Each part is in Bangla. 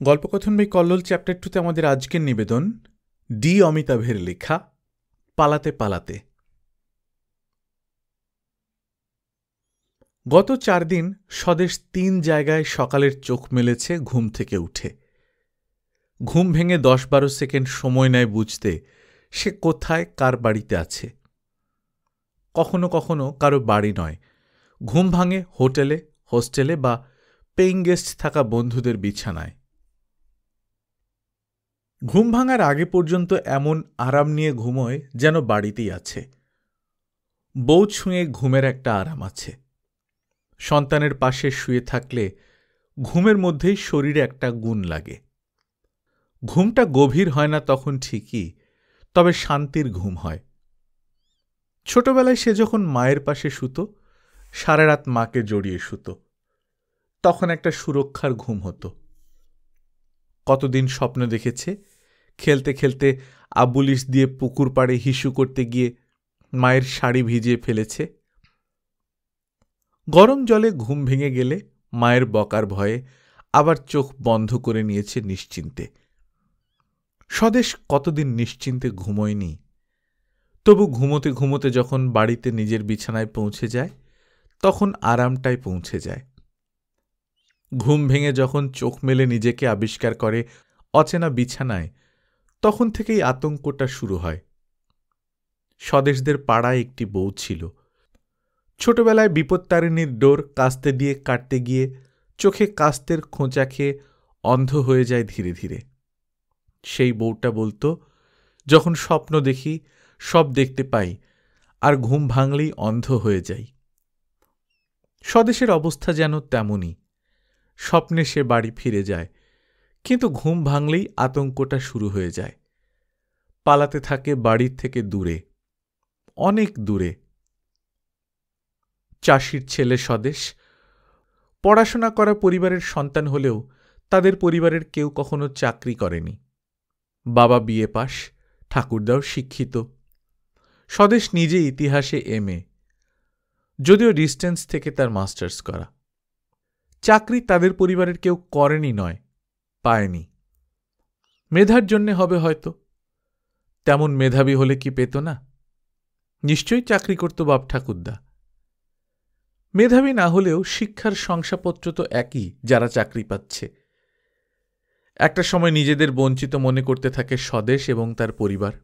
গল্পকথন বাই কল্লোল চ্যাপ্টার 2-তে আমাদের আজকের নিবেদন ডি অমিতাভের লেখা পালাতে পালাতে। গত 4 দিন স্বদেশ 3 জায়গায় সকালের চোখ মেলেছে ঘুম থেকে উঠে। ঘুম ভেঙে 10-12 সেকেন্ড সময় নেয় বুঝতে সে কোথায় কার বাড়িতে আছে। কখনো কখনো কারো বাড়ি নয়, ঘুম ভাঙে হোটেলে, হোস্টেলে বা পেইং গেস্ট থাকা বন্ধুদের বিছানায়। ঘুম ভাঙার আগে পর্যন্ত এমন আরাম নিয়ে ঘুমোয় যেন বাড়িতেই আছে। বউ ছুঁয়ে ঘুমের একটা আরাম আছে। সন্তানের পাশে শুয়ে থাকলে ঘুমের মধ্যেই শরীরে একটা গুণ লাগে। ঘুমটা গভীর হয় না তখন ঠিকই, তবে শান্তির ঘুম হয়। ছোটবেলায় সে যখন মায়ের পাশে শুতো, সারা রাত মাকে জড়িয়ে শুতো, তখন একটা সুরক্ষার ঘুম হতো। কতদিন স্বপ্ন দেখেছে খেলতে খেলতে আবুলিশ দিয়ে পুকুর পাড়ে হিসু করতে গিয়ে মায়ের শাড়ি ভিজিয়ে ফেলেছে। গরম জলে ঘুম ভেঙে গেলে মায়ের বকার ভয়ে আবার চোখ বন্ধ করে নিয়েছে নিশ্চিন্তে। স্বদেশ কতদিন নিশ্চিন্তে ঘুমোয়নি। তবু ঘুমোতে ঘুমোতে যখন বাড়িতে নিজের বিছানায় পৌঁছে যায়, তখন আরামটাই পৌঁছে যায়। ঘুম ভেঙে যখন চোখ মেলে নিজেকে আবিষ্কার করে অচেনা বিছানায়, তখন থেকেই আতঙ্কটা শুরু হয়। স্বদেশদের পাড়ায় একটি বউ ছিল। ছোটবেলায় বিপত্তারিণীর ডোর কাস্তে দিয়ে কাটতে গিয়ে চোখে কাস্তের খোঁচা খেয়ে অন্ধ হয়ে যায় ধীরে ধীরে। সেই বউটা বলতো, যখন স্বপ্ন দেখি সব দেখতে পাই, আর ঘুম ভাঙলেই অন্ধ হয়ে যাই। স্বদেশের অবস্থা যেন তেমনই। স্বপ্নে সে বাড়ি ফিরে যায়, কিন্তু ঘুম ভাঙলেই আতঙ্কটা শুরু হয়ে যায়। পালাতে থাকে বাড়ির থেকে দূরে, অনেক দূরে। চাষির ছেলে স্বদেশ। পড়াশোনা করা পরিবারের সন্তান হলেও তাদের পরিবারের কেউ কখনো চাকরি করেনি। বাবা বিএ পাশ, ঠাকুরদাও শিক্ষিত। স্বদেশ নিজে ইতিহাসে এমএ, যদিও ডিস্টেন্স থেকে তার মাস্টার্স করা। চাকরি তাদের পরিবারের কেউ করেনি নয়, পায়নি। মেধার জন্যে হবে হয়তো। তেমন মেধাবী হলে কি পেত না? নিশ্চয়ই চাকরি করত বাপ ঠাকুরদা। মেধাবী না হলেও শিক্ষার শংসাপত্র তো একই যারা চাকরি পাচ্ছে। একটা সময় নিজেদের বঞ্চিত মনে করতে থাকে স্বদেশ এবং তার পরিবার।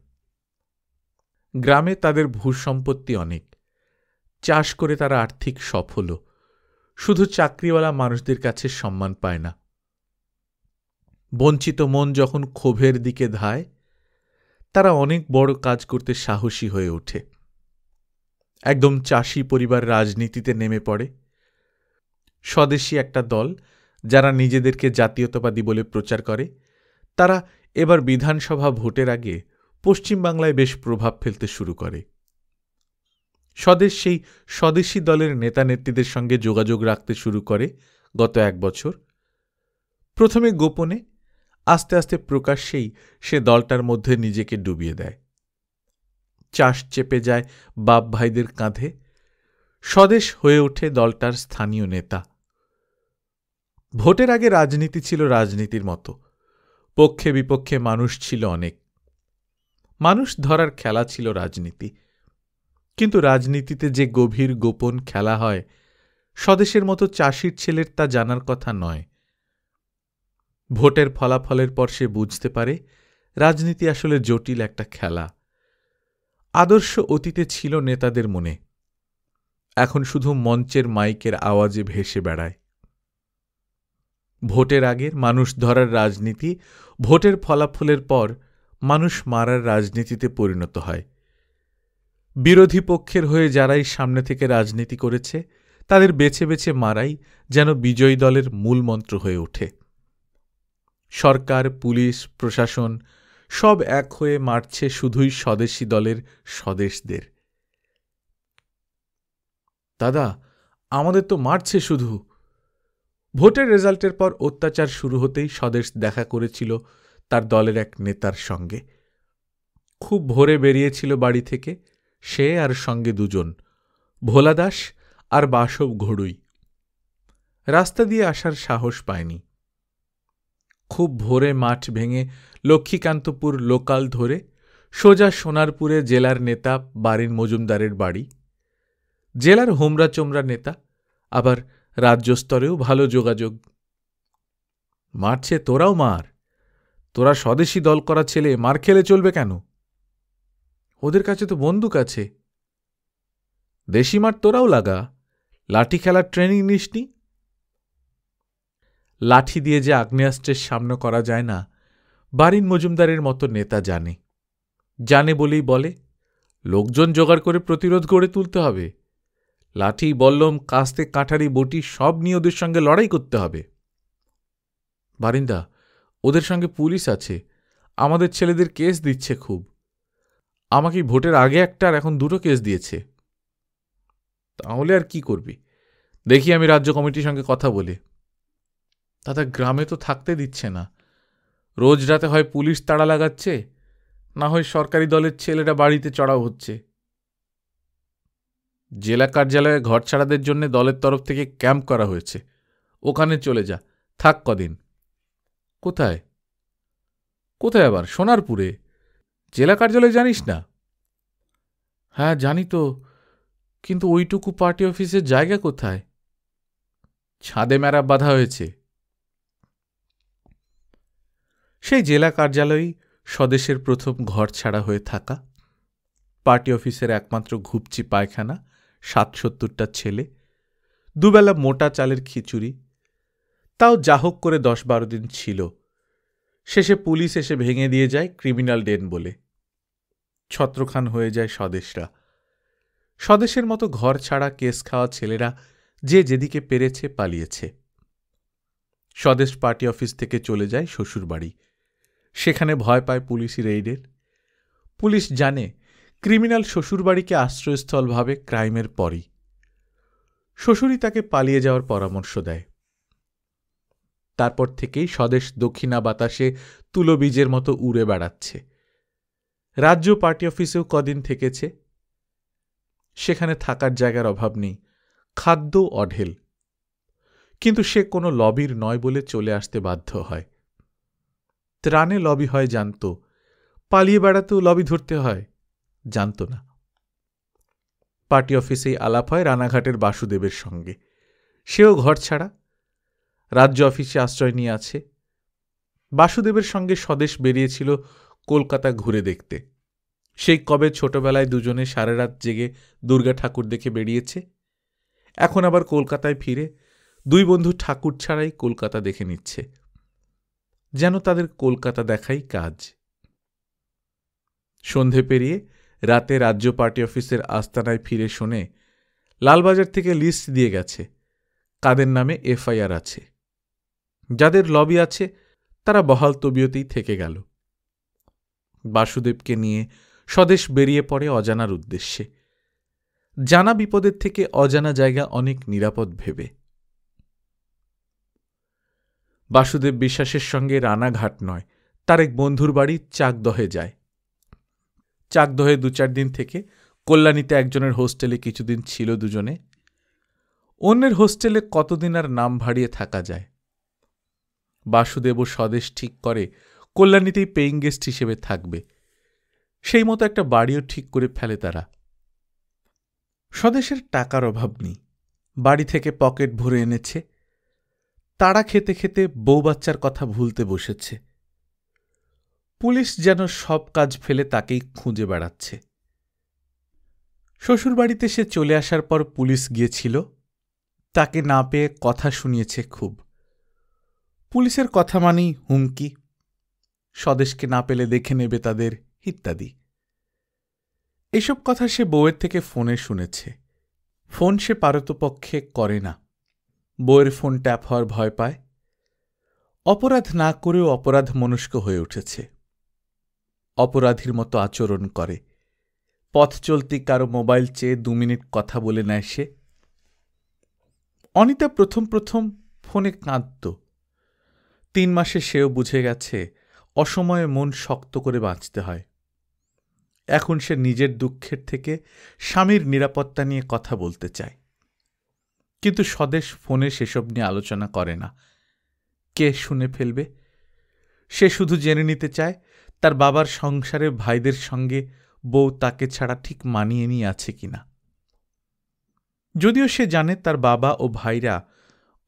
গ্রামে তাদের ভূসম্পত্তি অনেক, চাষ করে তারা আর্থিক সফল। শুধু চাকরিওয়ালা মানুষদের কাছে সম্মান পায় না। বঞ্চিত মন যখন ক্ষোভের দিকে ধায়, তারা অনেক বড় কাজ করতে সাহসী হয়ে ওঠে। একদম চাষি পরিবার রাজনীতিতে নেমে পড়ে। স্বদেশী একটা দল যারা নিজেদেরকে জাতীয়তাবাদী বলে প্রচার করে, তারা এবার বিধানসভা ভোটের আগে পশ্চিমবাংলায় বেশ প্রভাব ফেলতে শুরু করে। স্বদেশ সেই স্বদেশী দলের নেতা নেত্রীদের সঙ্গে যোগাযোগ রাখতে শুরু করে গত 1 বছর। প্রথমে গোপনে, আস্তে আস্তে প্রকাশ্যেই সে দলটার মধ্যে নিজেকে ডুবিয়ে দেয়। চাষ চেপে যায় বাপ ভাইদের কাঁধে। স্বদেশ হয়ে ওঠে দলটার স্থানীয় নেতা। ভোটের আগে রাজনীতি ছিল রাজনীতির মতো। পক্ষে বিপক্ষে মানুষ ছিল অনেক। মানুষ ধরার খেলা ছিল রাজনীতি। কিন্তু রাজনীতিতে যে গভীর গোপন খেলা হয়, স্বদেশের মতো চাষির ছেলের তা জানার কথা নয়। ভোটের ফলাফলের পর সে বুঝতে পারে রাজনীতি আসলে জটিল একটা খেলা। আদর্শ অতীতে ছিল নেতাদের মনে, এখন শুধু মঞ্চের মাইকের আওয়াজে ভেসে বেড়ায়। ভোটের আগের মানুষ ধরার রাজনীতি ভোটের ফলাফলের পর মানুষ মারার রাজনীতিতে পরিণত হয়। বিরোধী পক্ষের হয়ে যারাই সামনে থেকে রাজনীতি করেছে, তাদের বেছে বেছে মারাই যেন বিজয়ী দলের মূল মন্ত্র হয়ে ওঠে। সরকার, পুলিশ, প্রশাসন সব এক হয়ে মারছে শুধুই স্বদেশী দলের স্বদেশদের। দাদা, আমাদের তো মারছে শুধু। ভোটের রেজাল্টের পর অত্যাচার শুরু হতেই স্বদেশ দেখা করেছিল তার দলের এক নেতার সঙ্গে। খুব ভোরে বেরিয়েছিল বাড়ি থেকে সে আর সঙ্গে 2 জন, ভোলা দাস আর বাসব ঘড়ুই। রাস্তা দিয়ে আসার সাহস পায়নি। খুব ভোরে মাঠ ভেঙে লক্ষ্মীকান্তপুর লোকাল ধরে সোজা সোনারপুরে জেলার নেতা বারিন মজুমদারের বাড়ি। জেলার হোমরা চোমরা নেতা, আবার রাজ্য স্তরেও ভালো যোগাযোগ। মারছে তোরাও মার, তোরা স্বদেশী দল করা ছেলে, মার খেলে চলবে কেন? ওদের কাছে তো বন্দুক আছে। দেশি মার তোরাও লাগা, লাঠি খেলার ট্রেনিং নিসনি? লাঠি দিয়ে যে আগ্নেয়াস্ত্রের সামনে করা যায় না, বারিন মজুমদারের মতো নেতা জানে। জানে বলেই বলে, লোকজন জোগাড় করে প্রতিরোধ গড়ে তুলতে হবে। লাঠি, বল্লম, কাস্তে, কাঠারি, বটি সব নিয়ে ওদের সঙ্গে লড়াই করতে হবে। বারিন্দা, ওদের সঙ্গে পুলিশ আছে, আমাদের ছেলেদের কেস দিচ্ছে খুব। আমাকে ভোটের আগে একটা আর এখন দুটো কেস দিয়েছে। তাহলে আর কি করবি? দেখি আমি রাজ্য কমিটির সঙ্গে কথা বলে। দাদা, গ্রামে তো থাকতে দিচ্ছে না। রোজ রাতে হয় পুলিশ তাড়া লাগাচ্ছে, না হয় সরকারি দলের ছেলেরা বাড়িতে চড়াও হচ্ছে। জেলা কার্যালয়ে ঘর ছাড়াদের জন্য দলের তরফ থেকে ক্যাম্প করা হয়েছে, ওখানে চলে যা, থাক কদিন। কোথায়? কোথায় আবার? সোনারপুরে। জেলা কার্যালয় জানিস না? হ্যাঁ জানি তো, কিন্তু ওইটুকু পার্টি অফিসের জায়গা কোথায়? ছাদে মেরাব বাঁধা হয়েছে। সেই জেলা কার্যালয়েই স্বদেশের প্রথম ঘর ছাড়া হয়ে থাকা। পার্টি অফিসের একমাত্র ঘুপচি পায়খানা, ৬০-৭০টা ছেলে, দুবেলা মোটা চালের খিচুড়ি। তাও যা হোক করে ১০-১২ দিন ছিল। শেষে পুলিশ এসে ভেঙে দিয়ে যায় ক্রিমিনাল ডেন বলে। ছত্রখান হয়ে যায় স্বদেশরা। স্বদেশের মতো ঘর ছাড়া কেস খাওয়া ছেলেরা যে যেদিকে পেরেছে পালিয়েছে। স্বদেশ পার্টি অফিস থেকে চলে যায় শ্বশুরবাড়ি। সেখানে ভয় পায় পুলিশি রেইডের। পুলিশ জানে ক্রিমিনাল শ্বশুরবাড়িকে আশ্রয়স্থল ভাবে ক্রাইমের পরই। শ্বশুরই তাকে পালিয়ে যাওয়ার পরামর্শ দেয়। তারপর থেকেই স্বদেশ দক্ষিণা বাতাসে তুলো বীজের মতো উড়ে বেড়াচ্ছে। রাজ্য পার্টি অফিসেও কদিন থেকেছে। সেখানে থাকার জায়গার অভাব নেই, খাদ্য অঢেল। কিন্তু সে কোনো লবির নয় বলে চলে আসতে বাধ্য হয়। ত্রাণে লবি হয় জানত, পালিয়ে বেড়াতেও লবি ধরতে হয় জানত না। পার্টি অফিসেই আলাপ হয় রানাঘাটের বাসুদেবের সঙ্গে। সেও ঘর ছাড়া, রাজ্য অফিসে আশ্রয় নিয়ে আছে। বাসুদেবের সঙ্গে স্বদেশ বেরিয়েছিল কলকাতা ঘুরে দেখতে। সেই কবে ছোটবেলায় দুজনে সারা রাত জেগে দুর্গা ঠাকুর দেখে বেরিয়েছে। এখন আবার কলকাতায় ফিরে দুই বন্ধু ঠাকুর ছাড়াই কলকাতা দেখে নিচ্ছে, যেন তাদের কলকাতা দেখাই কাজ। সন্ধে পেরিয়ে রাতে রাজ্য পার্টি অফিসের আস্তানায় ফিরে শোনে লালবাজার থেকে লিস্ট দিয়ে গেছে, কাদের নামে এফআইআর আছে। যাদের লবি আছে তারা বহাল তবিয়তেই থেকে গেল। বাসুদেবকে নিয়ে স্বদেশ বেরিয়ে পড়ে অজানার উদ্দেশ্যে। জানা বিপদের থেকে অজানা জায়গা অনেক নিরাপদ ভেবে। বাসুদেব বিশ্বাসের সঙ্গে রানাঘাট নয়, তার এক বন্ধুর বাড়ি চাকদহে যায়। চাকদহে ২-৪ দিন থেকে কল্যাণীতে একজনের হোস্টেলে কিছুদিন ছিল দুজনে। অন্যের হোস্টেলে কতদিন আর নাম ভাড়িয়ে থাকা যায়। বাসুদেব ও স্বদেশ ঠিক করে কল্যাণীতেই পেইং গেস্ট হিসেবে থাকবে। সেই মতো একটা বাড়িও ঠিক করে ফেলে তারা। স্বদেশের টাকার অভাব নেই, বাড়ি থেকে পকেট ভরে এনেছে। তাড়া খেতে খেতে বউ বাচ্চার কথা ভুলতে বসেছে। পুলিশ যেন সব কাজ ফেলে তাকেই খুঁজে বেড়াচ্ছে। শ্বশুরবাড়িতে সে চলে আসার পর পুলিশ গিয়েছিল, তাকে না পেয়ে কথা শুনিয়েছে খুব। পুলিশের কথা মানেই হুমকি, স্বদেশকে না পেলে দেখে নেবে তাদের, ইত্যাদি। এসব কথা সে বউয়ের থেকে ফোনে শুনেছে। ফোন সে পারতপক্ষে করে না, বউয়ের ফোন ট্যাপ হওয়ার ভয় পায়। অপরাধ না করেও অপরাধ মনস্ক হয়ে উঠেছে। অপরাধীর মতো আচরণ করে। পথ চলতি কারো মোবাইল চেয়ে ২ মিনিট কথা বলে নেয় সে। অনিতা প্রথম প্রথম ফোনে কাঁদত। ৩ মাসে সেও বুঝে গেছে অসময়ে মন শক্ত করে বাঁচতে হয়। এখন সে নিজের দুঃখের থেকে স্বামীর নিরাপত্তা নিয়ে কথা বলতে চায়। কিন্তু স্বদেশ ফোনে সেসব নিয়ে আলোচনা করে না। কে শুনে ফেলবে, সে শুধু জেনে নিতে চায় তার বাবার সংসারের ভাইদের সঙ্গে বউ তাকে ছাড়া ঠিক মানিয়ে নিয়ে আছে কিনা। যদিও সে জানে তার বাবা ও ভাইরা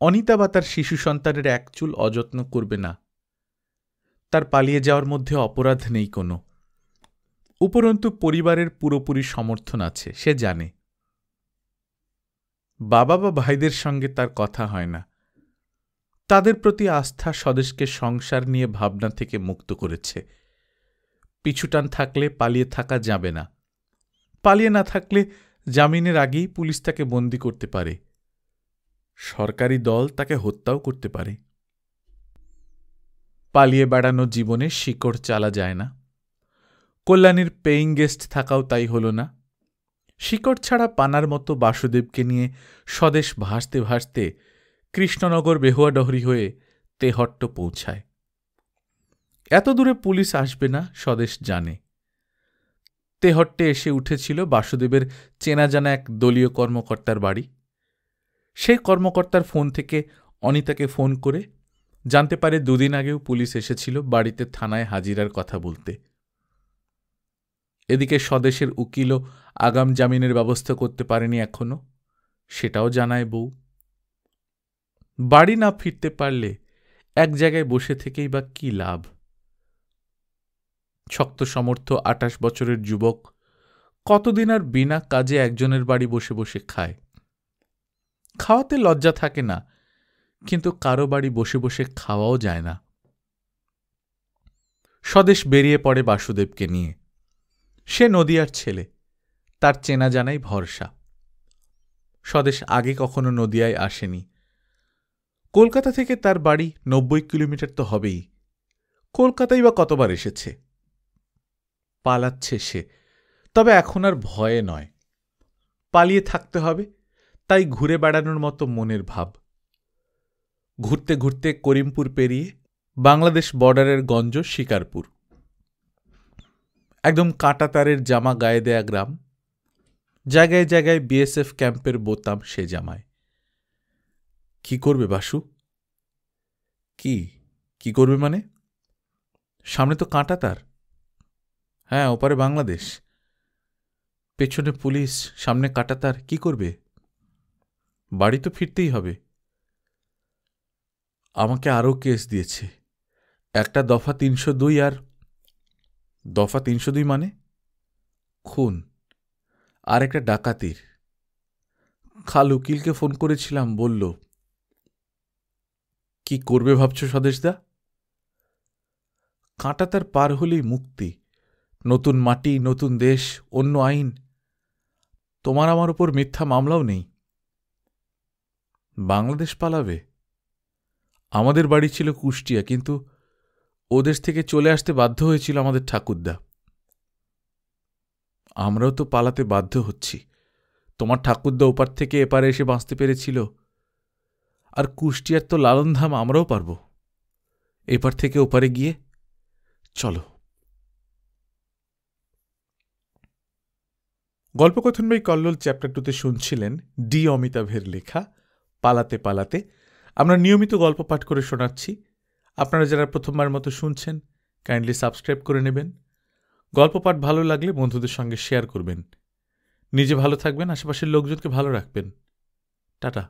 অনিতা বা তার শিশু সন্তানের এক চুল অযত্ন করবে না, তার পালিয়ে যাওয়ার মধ্যে অপরাধ নেই কোনো। উপরন্তু পরিবারের পুরোপুরি সমর্থন আছে, সে জানে। বাবা বা ভাইদের সঙ্গে তার কথা হয় না। তাদের প্রতি আস্থা স্বদেশকে সংসার নিয়ে ভাবনা থেকে মুক্ত করেছে। পিছুটান থাকলে পালিয়ে থাকা যাবে না। পালিয়ে না থাকলে জামিনের আগেই পুলিশ তাকে বন্দী করতে পারে। সরকারি দল তাকে হত্যাও করতে পারে। পালিয়ে বেড়ানো জীবনে শিকড় চালা যায় না। কল্যাণীর পেইং গেস্ট থাকাও তাই হল না। শিকড় ছাড়া পানার মতো বাসুদেবকে নিয়ে স্বদেশ ভাসতে ভাসতে কৃষ্ণনগর বেহুয়াডহরি হয়ে তেহট্ট পৌঁছায়। এত দূরে পুলিশ আসবে না স্বদেশ জানে। তেহট্টে এসে উঠেছিল বাসুদেবের চেনা জানা এক দলীয় কর্মকর্তার বাড়ি। সেই কর্মকর্তার ফোন থেকে অনিতাকে ফোন করে জানতে পারে দুদিন আগেও পুলিশ এসেছিল বাড়িতে থানায় হাজিরার কথা বলতে। এদিকে স্বদেশের উকিলও আগাম জামিনের ব্যবস্থা করতে পারেনি এখনো, সেটাও জানায় বউ। বাড়ি না ফিরতে পারলে এক জায়গায় বসে থেকেই বা কি লাভ। শক্ত সমর্থ ২৮ বছরের যুবক কতদিন আর বিনা কাজে একজনের বাড়ি বসে বসে খায়? খাওয়াতে লজ্জা থাকে না, কিন্তু কারো বাড়ি বসে বসে খাওয়াও যায় না। স্বদেশ বেরিয়ে পড়ে বাসুদেবকে নিয়ে। সে নদিয়ার ছেলে, তার চেনা জানাই ভরসা। স্বদেশ আগে কখনো নদিয়ায় আসেনি। কলকাতা থেকে তার বাড়ি ৯০ কিলোমিটার তো হবেই। কলকাতায় বা কতবার এসেছে। পালাচ্ছে সে, তবে এখন আর ভয়ে নয়। পালিয়ে থাকতে হবে, তাই ঘুরে বেড়ানোর মতো মনের ভাব। ঘুরতে ঘুরতে করিমপুর পেরিয়ে বাংলাদেশ বর্ডারের গঞ্জ শিকারপুর। একদম কাঁটাতারের জামা গায়ে দেয়া গ্রাম। জায়গায় জায়গায় বিএসএফ ক্যাম্পের বোতাম সে জামায়। কি করবে বাসু? কি করবে মানে? সামনে তো কাঁটাতার। হ্যাঁ, ওপারে বাংলাদেশ, পেছনে পুলিশ, সামনে কাঁটাতার, কি করবে? বাড়ি তো ফিরতেই হবে। আমাকে আরও কেস দিয়েছে, একটা দফা ৩০২ আর। দফা ৩০২ মানে? খুন আর একটা ডাকাতির। খাল উকিলকে ফোন করেছিলাম, বলল। কি করবে ভাবছ স্বদেশদা? কাঁটাতার পার হলেই মুক্তি, নতুন মাটি, নতুন দেশ, অন্য আইন। তোমার আমার ওপর মিথ্যা মামলাও নেই। বাংলাদেশ পালাবে? আমাদের বাড়ি ছিল কুষ্টিয়া, কিন্তু ওদেশ থেকে চলে আসতে বাধ্য হয়েছিল আমাদের ঠাকুরদা। আমরাও তো পালাতে বাধ্য হচ্ছি। তোমার ঠাকুরদা ওপার থেকে এপারে এসে বাঁচতে পেরেছিল, আর কুষ্টিয়ার তো লালনধাম আমরাও পারব এপার থেকে ওপারে গিয়ে। চলো। গল্পকথন বই কল্লোল চ্যাপ্টার 2তে শুনছিলেন ডি অমিতাভের লেখা পালাতে পালাতে। আমরা নিয়মিত গল্প পাঠ করে শোনাচ্ছি। আপনারা যারা প্রথমবার মতো শুনছেন, কাইন্ডলি সাবস্ক্রাইব করে নেবেন। গল্প পাঠ ভালো লাগলে বন্ধুদের সঙ্গে শেয়ার করবেন। নিজে ভালো থাকবেন, আশেপাশের লোকজনকে ভালো রাখবেন। টাটা।